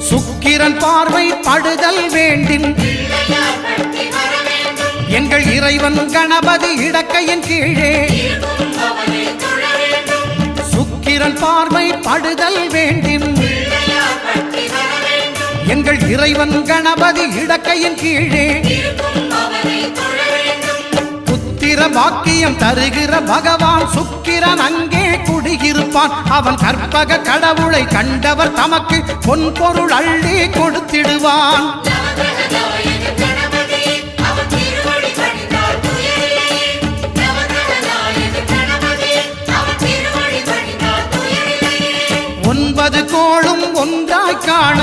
சுக்கிரன் பார்வை படுதல் வேண்டின் எங்கள் இறைவன் கணபதி இடக்கையின் கீழே சுக்கிரன் பார்வை படுதல் வேண்டின் எங்கள் இறைவன் கணபதி இடக்கையின் கீழே புத்திர பாக்கியம் தருகிற பகவான் சுக்கிரன் அங்கே குடியிருப்பான். அவன் கற்பக கடவுளை கண்டவர் தமக்கு பொன் பொருள் அள்ளி கொடுத்திடுவான். ஒன்பது கோளும் ஒன்றாய் காண